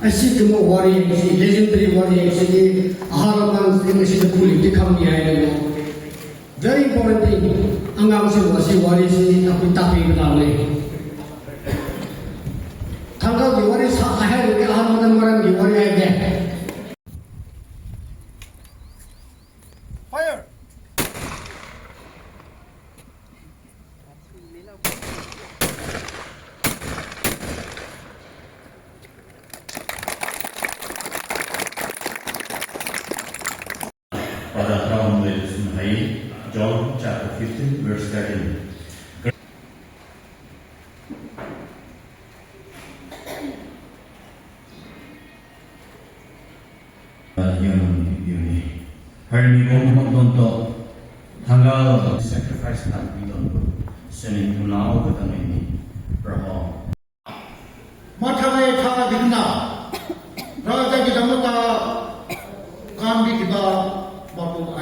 Asikumo warrior, legendary warrior, Aharaman, the police come behind. Very important thing, Angam was a warrior, Apitapi Valley. Thangal, the warriors I had with Aharaman, the warrior again. Fire! Pada tahun 2009, John chapter 15 verse 13. Harmi kong magdonto Thangal sacrifice na bidon senin tunaw katang ini raho Mathamay tha digna raja ki damata kambi kiba bapu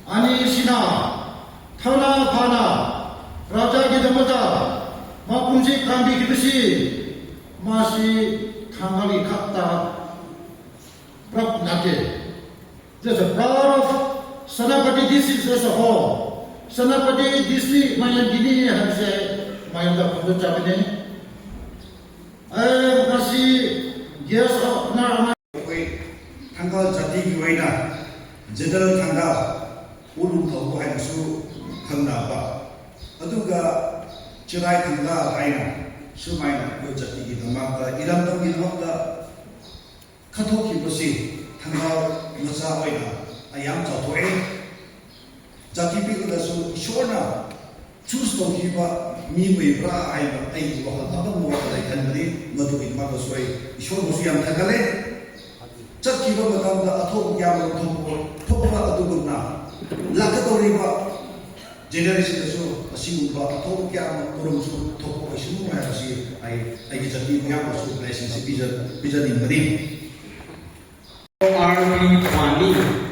ani sina thana phana raja ki damata mapunji kambi kibisi masi thangali khatta prab nate. There's a proud of Senapati district as a whole. Senapati district Mayangkhangini has a Mayangkhang Senapati. Kasi yes na Thangal jati ki waina general Thangal ulu thau hai su khangna ba aduga chirai Thangal haina sumaina ko jati ki dhamaka iram tam ki dhamaka khathok ki bosi Thangal macha waina ayam chawthoe jati pi ko da su shorna choose to ki ba mi mai bra ai ba ai ko ha ta mo ba dai khan bari madu ki ma ko soi shor mo yam thakale Chaki ba matam da athok kya ma thok ba adu na lakatori ba generation da so asimu ba athok kya ma korum su thok ba asimu ma asi ai ki jati kya ma su blessing si bija din bari Army Kwani.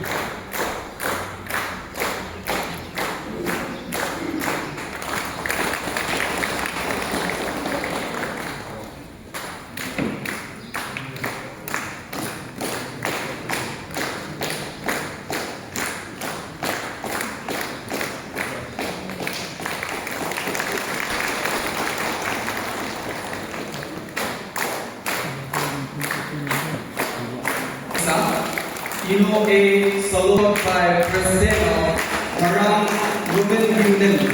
You know, a solo by President of Marang Women Union.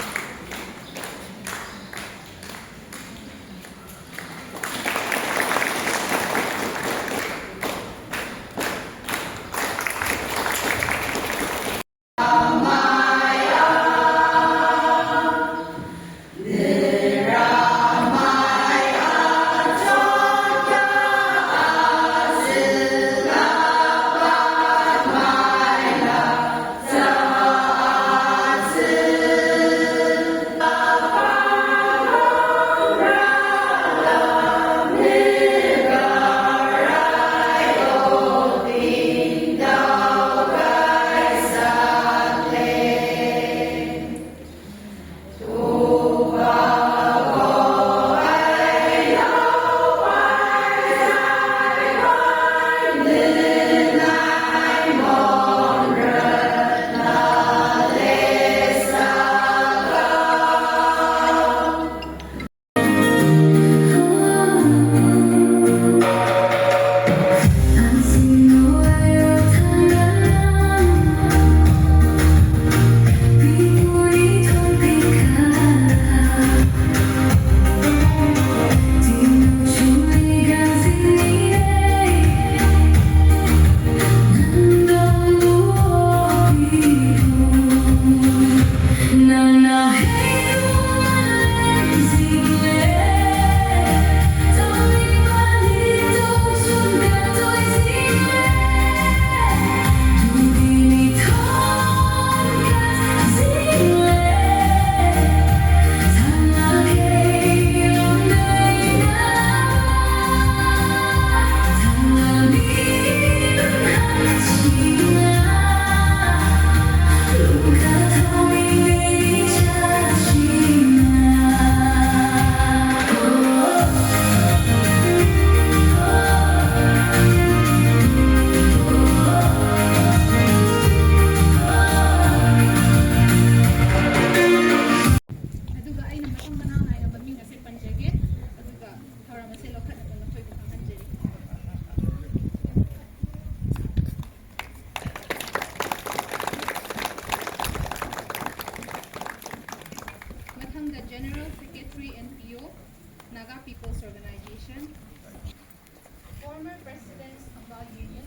Naga People's Organization, former presidents of the union,